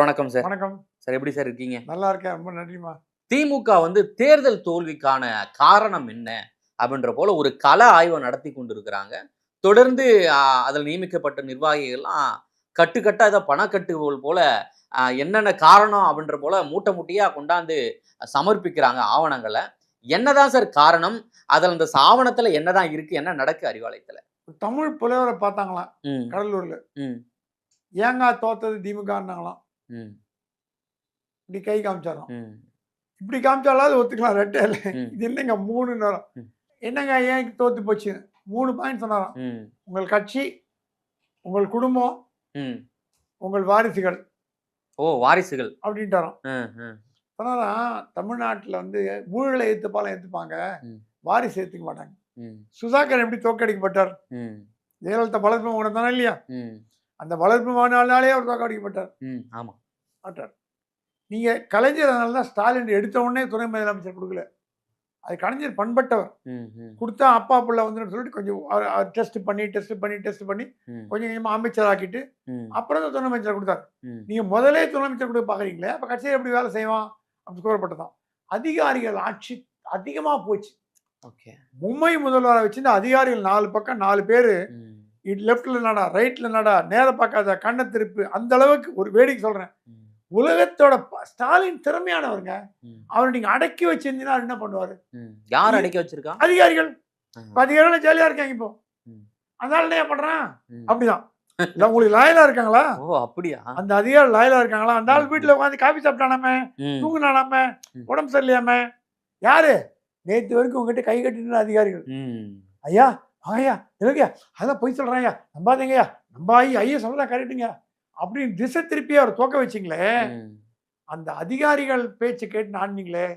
வணக்கம் சார். வணக்கம். சார் எப்படி சார் இருக்கீங்க? நல்லா இருக்கேன். ரொம்ப நன்றிம்மா. திமுக தேர்தல் தோல்விக்கான காரணம் என்ன? அப்படின்ற போல ஒரு கள ஆய்வ நடத்தி கொண்டிருக்கிறாங்க. தொடர்ந்து அ அதில நியமிக்கப்பட்ட நிர்வாகிகள்லாம் கட்டுக்கட்டா ஏதோ பணக்கட்டுகோல் போல என்னென்ன காரணம் அப்படின்ற போல மூட்டை மூட்டையா கொண்டாந்து சமர்ப்பிக்கிறாங்க ஆவணங்கள. என்னதான் சார் காரணம்? அதில அந்த ஆவணத்தில என்னதான் இருக்கு? என்ன நடக்கு அறிவாலயத்தில? தமிழ் புலவர பார்த்தாங்களாம் ம். கடலூர்ல. ம். ஏங்க தோத்தது திமுகன்னாங்களாம். ம். இப்படி கை காமிச்சாராம். ம். இப்படி காமிச்சாலாவது ஒத்துக்கலாம் ரெட்டையில. ம். இது என்னங்க 3 நேரம். ம். என்னங்க ஏன் தோத்து போச்சு? 3 பாயிண்ட் சொன்னாராம். ம். உங்கள் கட்சி, உங்கள் குடும்பம், ம். உங்கள் வாரிசுகள் ஓ! வாரிசுகள். அப்படின்ட்டாராம். ம். ம். சொன்னாராம் தமிழ்நாட்டுல ஊழலை ஏத்துப்பாங்க. ம். வாரிசு ஏத்துக்க மாட்டாங்க. ம். சுதாகர் எப்படி தோற்கடிக்கப்பட்டார்? ம். ஜெயலலிதா வளர்ப்பு மகன் தானே இல்லையா? ம். அந்த வளர்ப்பு மகனாலே அவர் தோற்கடிக்கப்பட்டார். ஆமா. மாட்டார். நீங்க கலைஞர் அதனால தான் ஸ்டாலின் எடுத்த உடனே துணை முதலமைச்சர் கொடுக்கல. அது கலைஞர் பண்பட்டவர். கொடுத்தா அப்பா புள்ள வந்துன்னு சொல்லிட்டு கொஞ்சம் டெஸ்ட் பண்ணி கொஞ்சம் கொஞ்சமா அமைச்சர் ஆக்கிட்டு அப்புறம் தான் துணை அமைச்சர் கொடுத்தாரு. நீங்க முதலே துணை அமைச்சர் கொடுக்க பாக்குறீங்களே, அப்ப கட்சியில் எப்படி வேலை செய்வான் அப்படி கூறப்பட்டதான். அதிகாரிகள் ஆட்சி அதிகமா போச்சு. மும்பை முதல்வரை வச்சு அதிகாரிகள் 4 பக்கம் 4 பேரு லெப்ட்ல நடா, ரைட்ல நடா, நேர பார்க்காத, கண்ணை திருப்பு, அந்த அளவுக்கு ஒரு வேடிக்கை சொல்றேன். உலகத்தோட ஸ்டாலின் திறமையானவருங்க. அவர் நீங்க அடக்கி வச்சிருந்தீங்கன்னா என்ன பண்ணுவாரு? யார் அடக்கி வச்சிருக்கா? அதிகாரிகள். அதிகாரிகள் ஜாலியா இருக்காங்க இப்போ. அதனால என்ன பண்றான்? அப்படிதான். இல்ல உங்களுக்கு லாயலா இருக்காங்களா? ஓ அப்படியா? அந்த அதிகாரி லாயலா இருக்காங்களா? அந்த ஆள் வீட்டுல உட்காந்து காபி சாப்பிட்டானாம, தூங்குனானாம, உடம்பு சரியில்லையாம. யாரு? நேற்று வரைக்கும் உங்ககிட்ட கை கட்டின அதிகாரிகள். ஐயா ஐயா இல்லையா, அதான் போய் சொல்றாங்க, நம்பாதீங்கய்யா, நம்பாயி ஐயா சொல்றதா கரெக்டுங்க அப்படின்னு திசை திருப்பி அவர் தோக்க வச்சிங்களே, அந்த அதிகாரிகள் பேச்சு கேட்டு ஆடினீங்களே,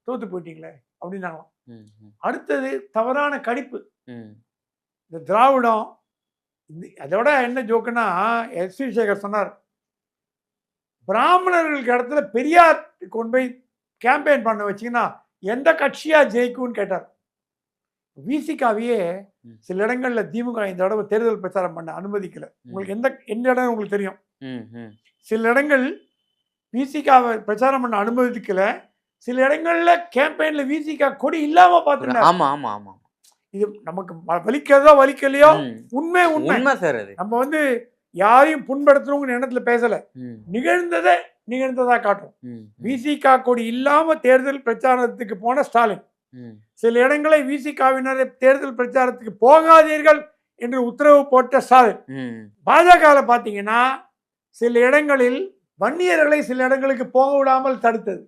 தோத்து போயிட்டீங்களே அப்படின்னாங்களாம். அடுத்தது தவறான கணிப்பு. இந்த திராவிடம் அதோட என்ன ஜோக்குன்னா, எஸ் வி சேகர் சொன்னார், பிராமணர்களுக்கு இடத்துல பெரியார் கொண்டு போய் கேம்பெயின் பண்ண வச்சிங்கன்னா எந்த கட்சியா ஜெயிக்கும்னு கேட்டார். விசிகாவையே சில இடங்கள்ல திமுக இந்த தடவை தேர்தல் பிரச்சாரம் பண்ண அனுமதிக்கல. உங்களுக்கு எந்த இடம் உங்களுக்கு தெரியும்? சில இடங்கள் விசிகாவை பிரச்சாரம் பண்ண அனுமதிக்கல. சில இடங்கள்ல கேம்பெயின்ல விசிகா கொடி இல்லாம பாத்துட்டாங்க. இது நமக்கு வலிக்கிறதோ வலிக்கலையோ, உண்மை சார். நம்ம யாரையும் புண்படுத்தணுங்கிற எண்ணத்துல பேசல. நிகழ்ந்ததா காட்டும். விசிகா கொடி இல்லாம தேர்தல் பிரச்சாரத்துக்கு போன ஸ்டாலின், சில இடங்களை விசிகாவினர் தேர்தல் பிரச்சாரத்துக்கு போகாதீர்கள் என்று உத்தரவு போட்ட ஸ்டாலின். பாஜக பாத்தீங்கன்னா சில இடங்களில் வன்னியர்களை சில இடங்களுக்கு போக விடாமல் தடுத்தது.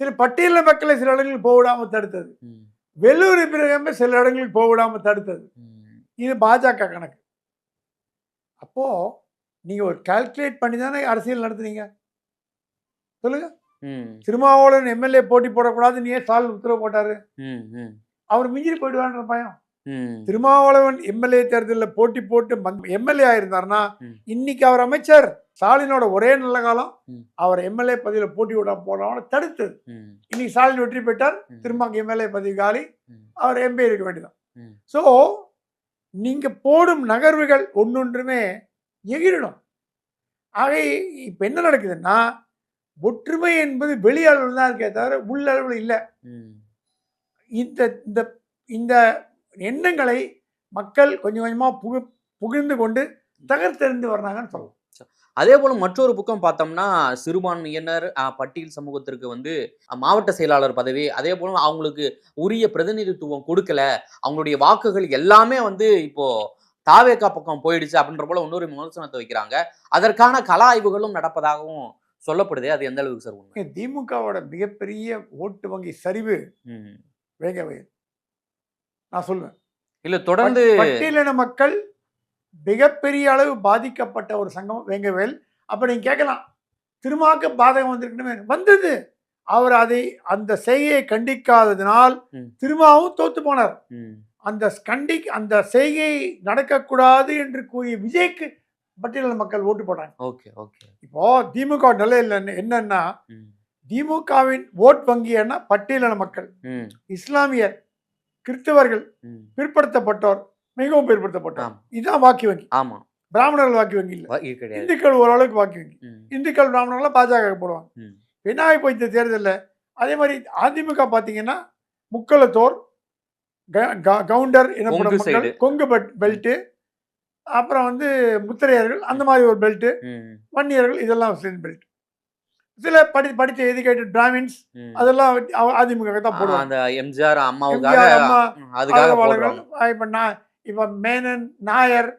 சில பட்டியல மக்களை சில இடங்களுக்கு போக விடாமல் தடுத்தது. வெள்ளூர் இப்ராஹிம் சில இடங்களுக்கு போக விடாமல் தடுத்தது. இது பாஜக கணக்கு. அப்போ நீங்க ஒரு கால்குலேட் பண்ணி தானே அரசியல் நடத்துறீங்க. சொல்லுங்க. திருமாவளவன் எம்எல்ஏ போட்டி போடக்கூடாதுன்னு ஏன் ஸ்டாலின் உத்தரவு போட்டாரு? அவர் மிஞ்சிட்டு போயிடுவான்ற பயம். திருமாவளவன் எம்எல்ஏ தேர்தலில் போட்டி போட்டு எம்எல்ஏ ஆயிருந்தாருன்னா இன்னைக்கு அவர் அமைச்சர். ஸ்டாலினோட ஒரே நல்ல காலம் அவர் எம்எல்ஏ பதவியில போட்டி விட போடாம தடுத்தது. இன்னைக்கு ஸ்டாலின் வெற்றி பெற்றார், திரும்ப எம்எல்ஏ பதவி காலி, அவர் எம்பி இருக்க வேண்டியதான். ஸோ நீங்க போடும் நகர்வுகள் ஒன்னொன்றுமே எகிரிடும். ஆக இப்ப என்ன நடக்குதுன்னா, ஒற்றுமை என்பது வெளியளவில் தான் இருக்கே தவிர உள்ளளவில் இல்லை. இந்த எண்ணங்களை மக்கள் கொஞ்சம் கொஞ்சமா புகிர்ந்து கொண்டு தகர்த்தெறிந்து வர்றாங்கன்னு சொல்லலாம். அதே போல மற்றொரு பக்கம் பார்த்தோம்னா, சிறுபான்மையினர் பட்டியல் சமூகத்திற்கு மாவட்ட செயலாளர் பதவி, அதே போல அவங்களுக்கு உரிய பிரதிநிதித்துவம் கொடுக்கல, அவங்களுடைய வாக்குகள் எல்லாமே இப்போ தாவேகா பக்கம் போயிடுச்சு அப்படின்ற போல இன்னொரு விமர்சனத்தை வைக்கிறாங்க. அதற்கான கள ஆய்வுகளும் நடப்பதாகவும் சொல்லப்படுது. அது எந்த அளவுக்கு சார் உண்மை? திமுகவோட மிகப்பெரிய ஓட்டு வங்கி சரிவு வேங்கவயல். நான் சொல்லுவேன், இல்ல தொடர்ந்து பட்டியலின மக்கள் மிகப்பெரிய அளவு பாதிக்கப்பட்ட ஒரு சங்கம் வேங்கவேல். அப்ப நீங்க கேட்கலாம், திருமாக்கு பாதகம் வந்திருக்கணுமே. வந்தது. அவர் அந்த செய்கையை கண்டிக்காததினால் திருமாவும் தோத்து போனார். அந்த செய்கை நடக்கக்கூடாது என்று கூறிய விஜய்க்கு பட்டியலின மக்கள் ஓட்டு போட்டாங்க. இப்போ திமுக நிலையில் என்னன்னா, திமுகவின் ஓட் வங்கி என்ன? பட்டியலின மக்கள், இஸ்லாமியர், கிறிஸ்தவர்கள், பிற்படுத்தப்பட்டோர், மிகவும் பிற்படுத்தப்பட்டோர். இதுதான் வாக்கு வங்கி. பிராமணர்கள் வாக்கு வங்கி இல்லை, கிடையாது. இந்துக்கள் ஓரளவுக்கு வாக்கு வங்கி. ம். இந்துக்கள் பிராமணர்கள்லாம் பாஜக போடுவாங்க. ம். என்ன ஆகி போச்சு தேர்தலில்? அதே மாதிரி அதிமுக பார்த்தீங்கன்னா முக்குளத்தோர், கவுண்டர் எனப்படும் கொங்கு மக்கள், சைடு. கொங்கு பெல்ட்டு, அப்புறம் வந்து முத்திரையர்கள், அந்த மாதிரி ஒரு பெல்ட்டு, ம். வன்னியர்கள், இதெல்லாம் சேர்ந்து பெல்ட். சில படித்த எஜுகேட்டட் பிராமின்ஸ் ம். அதெல்லாம் அதிமுக தான் போடுவாங்க. அந்த எம்ஜிஆர் அம்மாவுக்காக எம்ஜிஆர் அம்மா அதுக்காக ஆதரவாளர்கள், போடுறாங்க. இப்போ இப்போ மேனன், நாயர்,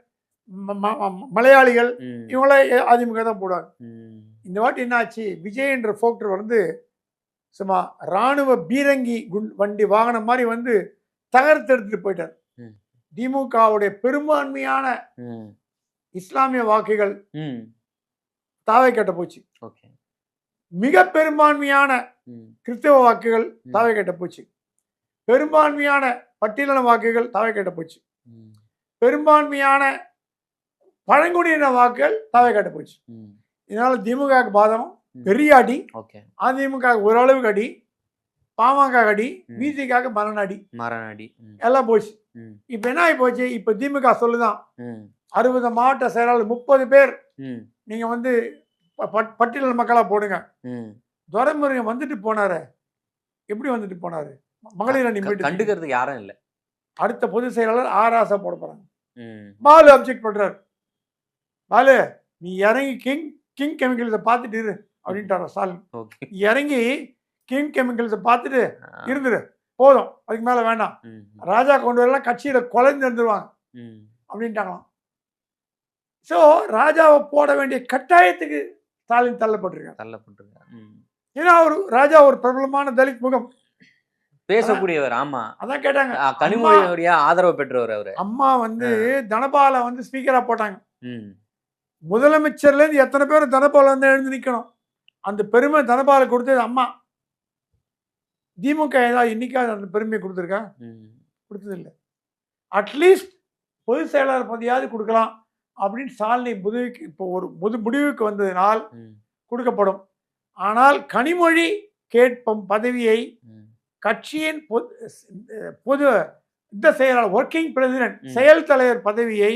மலையாளிகள், ம். இவங்களாம் அதிமுக தான் போடுவாங்க. ம். இந்த வாட்டி என்ன ஆச்சு? விஜய் என்ற ஃபோக்டர் வந்து சும்மா ராணுவ பீரங்கி வண்டி வாகனம் மாதிரி வந்து தகர்த்து எடுத்துட்டு போயிட்டார். ம். திமுகவுடைய பெரும்பான்மையான ம். இஸ்லாமிய வாக்குகள் ம். தாவை கட்ட போச்சு. ஓகே. மிக பெரும்பான்மையான ம். கிறிஸ்தவ வாக்குகள் தாவை கட்ட போச்சு. பெரும்பான்மையான பட்டியலின வாக்குகள் தாவை கட்ட போச்சு. ம். பெரும்பான்மையான பழங்குடியின வாக்குகள் தாவை கட்ட போச்சு. ம். இதனால திமுகவுக்கு பாதகம், பெரிய அடி. ஓகே. அதிமுக ஓரளவுக்கு அடி, பாமக அடி, ம். விசிகாக்கு மரணடி, மரணடி. ம். எல்லாம் போச்சு. ம். இப்போ என்ன ஆகி போச்சு? இப்போ திமுக சொல்லுதான், ம். 60 மாவட்ட செயலாளர் 30 பேர் ம். நீங்க வந்து பட்டியல் மக்களா போடுங்க. ம். துரைமுருகன் வந்துட்டு போனாரு, எப்படி வந்துட்டு போனாரு? மகளிர் அணி மீட்டு கண்டுக்கிறதுக்கு யாரும் இல்ல. அடுத்த பொதுச் செயலாளர் ஆராசா போட போறாங்க. ம். பாலு அப்ஜெக்ட் பண்றாரு. பாலு, நீ இறங்கி கிங் கெமிக்கல்ஸை பார்த்துட்டு இரு அப்படின்ட்டார் ஸ்டாலின். ஓகே. இறங்கி கிங் கெமிக்கல்ஸை பார்த்துட்டு இருந்துரு, போதும், அதுக்கு மேல வேண்டாம். ம். ராஜா கொண்டு வரலாம், கட்சியில குலைந்து இருந்துருவாங்க ம். அப்படின்ட்டாங்களாம். ஸோ ராஜாவை போட வேண்டிய கட்டாயத்துக்கு ஸ்டாலின் தள்ளப்பட்டிருக்காங்க. தள்ளப்பட்டிருக்காரு. ம். ஏன்னா ராஜா ஒரு பிரபலமான தலித் முகம், பேசக்கூடியவர். ஆமா. அதான் கேட்டாங்க. கனிமொழியுடைய ஆதரவு பெற்றவர் அவரு. அம்மா வந்து தனபாலை வந்து ஸ்பீக்கரா போட்டாங்க. ம். முதலமைச்சர்ல இருந்து எத்தனை பேர் தனபால வந்து எழுந்து நிக்கணும்? அந்த பெருமை தனபாலை கொடுத்தது அம்மா. திமுக ஏதாவது இன்னைக்காவது அந்த பெருமையை கொடுத்துருக்கா? கொடுத்தது இல்லை. அட்லீஸ்ட் பொதுச் செயலாளர் பதவியாவது கொடுக்கலாம் அப்படின்னு ஸ்டாலின் இப்போ ஒரு முடிவுக்கு வந்ததினால் கொடுக்கப்படும். ஆனால் கனிமொழி கேட்பும் பதவியை கட்சியின் பொது இந்த செயலாளர், ஒர்க்கிங் பிரசிடென்ட், செயல் தலைவர் பதவியை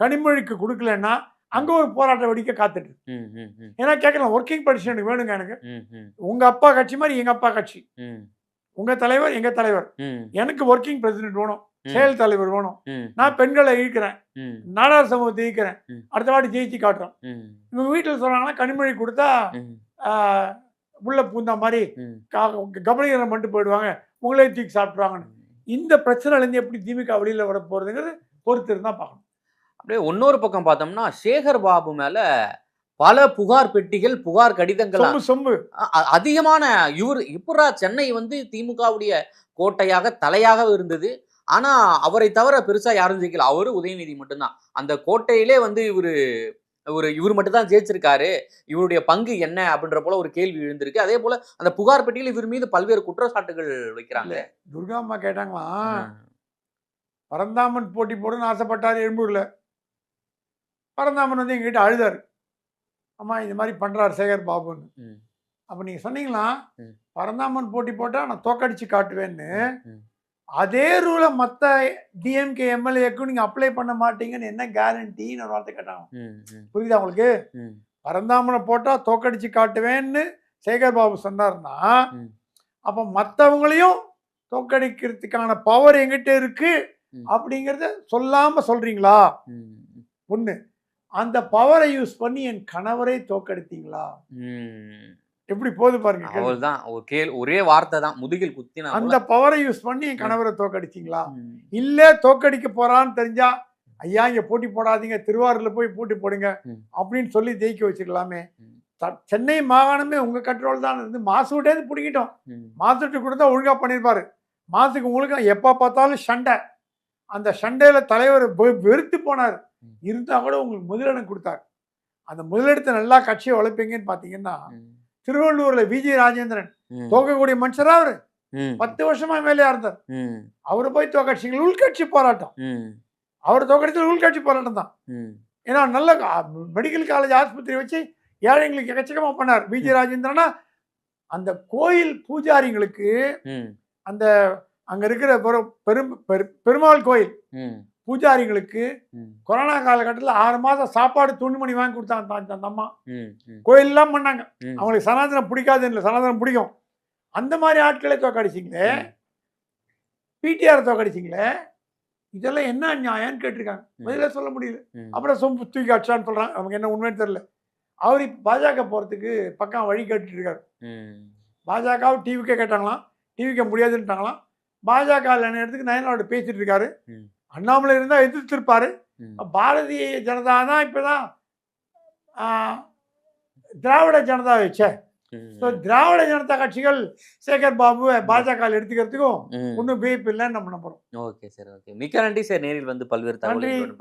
கனிமொழிக்கு கொடுக்கலன்னா அங்க ஒரு போராட்டம் வெடிக்க காத்துட்டு. ஏன்னா கேட்கலாம், ஒர்க்கிங் பிரசிடென்ட் வேணுங்க எனக்கு. உங்க அப்பா கட்சி மாதிரி எங்க அப்பா கட்சி, உங்க தலைவர் எங்க தலைவர், எனக்கு ஒர்க்கிங் பிரசிடென்ட் வேணும், செயல் தலைவர் வேணும். நான் பெண்களை இழுக்கிறேன், நாடார் சமூகத்தை இழுக்கிறேன், அடுத்த வாட்டி ஜெயிச்சு காட்டுறோம். இவங்க வீட்டில் சொல்றாங்கன்னா கனிமொழி கொடுத்தா உள்ள பூந்தா மாதிரி கபலீகரம் பண்ணிட்டு போயிடுவாங்க, உங்களே தூக்கி சாப்பிட்ருவாங்கன்னு. இந்த பிரச்சனைலேருந்து எப்படி திமுக வெளியில் வர போகிறதுங்கிறது பொறுத்து இருந்தால் பார்க்கணும். அப்படியே இன்னொரு பக்கம் பார்த்தோம்னா சேகர் பாபு மேல பல புகார் பெட்டிகள், புகார் கடிதங்கள் சொம்பு அதிகமான. இப்படா சென்னை வந்து திமுகவுடைய கோட்டையாக தலையாக இருந்தது. ஆனா அவரை தவிர பெருசா யாரும் ஜெயிக்கல. அவரு உதயநிதி மட்டும்தான். அந்த கோட்டையிலே வந்து இவர் மட்டும் தான் ஜெயிச்சிருக்காரு, இவருடைய பங்கு என்ன அப்படின்ற போல ஒரு கேள்வி எழுந்திருக்கு. அதே போல அந்த புகார் பெட்டியில் இவர் மீது பல்வேறு குற்றச்சாட்டுகள் வைக்கிறாங்க. துர்காம்மா கேட்டாங்களா, பரந்தாமன் போட்டி போடுன்னு ஆசைப்பட்டார் எழும்பூர்ல. பரந்தாமன் வந்து எங்ககிட்ட அழுதாரு, அம்மா இந்த மாதிரி பண்றாரு சேகர் பாபுன்னு. அப்ப நீங்க சொன்னீங்களா பரந்தாமன் போட்டி போட்டா நான் தோக்கடிச்சு காட்டுவேன்னு. அதே ரூலை மற்ற டிஎம்கே எம்எல்ஏக்கும் நீங்க அப்ளை பண்ண மாட்டீங்கன்னு என்ன கேரண்டின்னு ஒரு வார்த்தை கேட்டாங்க. புரியுதா உங்களுக்கு? பரந்தாமனை போட்டா தோக்கடிச்சு காட்டுவேன்னு சேகர் பாபு சொன்னார்னா அப்ப மற்றவங்களையும் தோக்கடிக்கிறதுக்கான பவர் எங்கிட்ட இருக்கு அப்படிங்கிறத சொல்லாம சொல்றீங்களா? ஒண்ணு, அந்த பவரை யூஸ் பண்ணி என் கணவரை தோக்கடித்தீங்களா? எப்படி போது பாருங்க. அவர்தான் ஒரே வார்த்தை தான், முதுகில் குத்தினா. அந்த பவரை யூஸ் பண்ணி என் கணவரை தோக்கடிச்சிங்களா? இல்ல தோக்கடிக்க போறான்னு தெரிஞ்சா ஐயா இங்க போட்டி போடாதீங்க, திருவாரூர்ல போய் போட்டி போடுங்க அப்படின்னு சொல்லி ஜெயிக்க வச்சுக்கலாமே. சென்னை மாகாணமே உங்க கண்ட்ரோல் தான் இருந்து மாசுட்டே பிடிக்கிட்டோம். மாசுட்டு கொடுத்தா ஒழுங்கா பண்ணிருப்பாரு. மாசுக்கு உங்களுக்கு எப்ப பார்த்தாலும் சண்டை. அந்த சண்டையில தலைவர் வெறுத்து போனார். இருந்தா கூட உங்களுக்கு முதலிடம் கொடுத்தாரு. அந்த முதலிடத்தை நல்லா கட்சியை வளர்ப்பீங்கன்னு பாத்தீங்கன்னா திருவள்ளூர்ல விஜய் ராஜேந்திரன் தோக்கக்கூடிய மனுஷரா அவரு 10 வருஷமா மேலே இருந்தார். அவரு போய் தோக்கடிச்சிங்க. உள்கட்சி போராட்டம். அவர் தோக்கடிச்சது உள்கட்சி போராட்டம் தான். ஏன்னா நல்ல மெடிக்கல் காலேஜ் ஆஸ்பத்திரி வச்சு ஏழைங்களுக்கு எக்கச்சக்கமா பண்ணார் விஜய் ராஜேந்திரனா. அந்த கோயில் பூஜாரிங்களுக்கு அந்த அங்க இருக்கிற பெருமாள் கோயில் பூஜாரிகளுக்கு ம், கொரோனா காலகட்டத்தில் 6 மாதம் சாப்பாடு துணிமணி வாங்கி கொடுத்தாங்க அந்த அம்மா. ம், ம், கோயிலெல்லாம் பண்ணாங்க. ம், அவங்களுக்கு சனாதனம் பிடிக்காதுன்னு இல்லை, சனாதனம் பிடிக்கும். அந்த மாதிரி ஆட்களை தோக்கடிச்சிங்களே, ம், பிடிஆர் தோக்கடிச்சிங்களே, இதெல்லாம் என்ன நியாயம்னு கேட்டிருக்காங்க. ம். பதிலே சொல்ல முடியல. ம், அப்புறம் சொம்பு தூக்கி அடிச்சான்னு சொல்கிறாங்க. நமக்கு என்ன உண்மைன்னு தெரியல. அவர் இப்போ பாஜக போகிறதுக்கு பக்கம் வழி கேட்டுட்டு இருக்காரு. ம், பாஜகவை டிவிக்கே கேட்டாங்களாம், டிவிக்க முடியாதுன்ட்டாங்களாம். பாஜக இடத்துக்கு நயனாரோட பேசிட்டு இருக்காரு. ம், அண்ணாமலை இருந்தால் எதிர்த்திருப்பாரு. ம், பாரதிய ஜனதா தான் இப்போ தான் திராவிட ஜனதா வச்ச. ஸோ ம், திராவிட ஜனதா கட்சிகள் சேகர் பாபுவை பாஜக எடுத்துக்கிறதுக்கும் ம். ஒன்றும் வியப்பு இல்லைன்னு நம்ம நம்புறோம். Okay sir, okay. மிக்க நன்றி சார், நேரில் வந்து பல்வேறு நன்றி. தகவல்கள்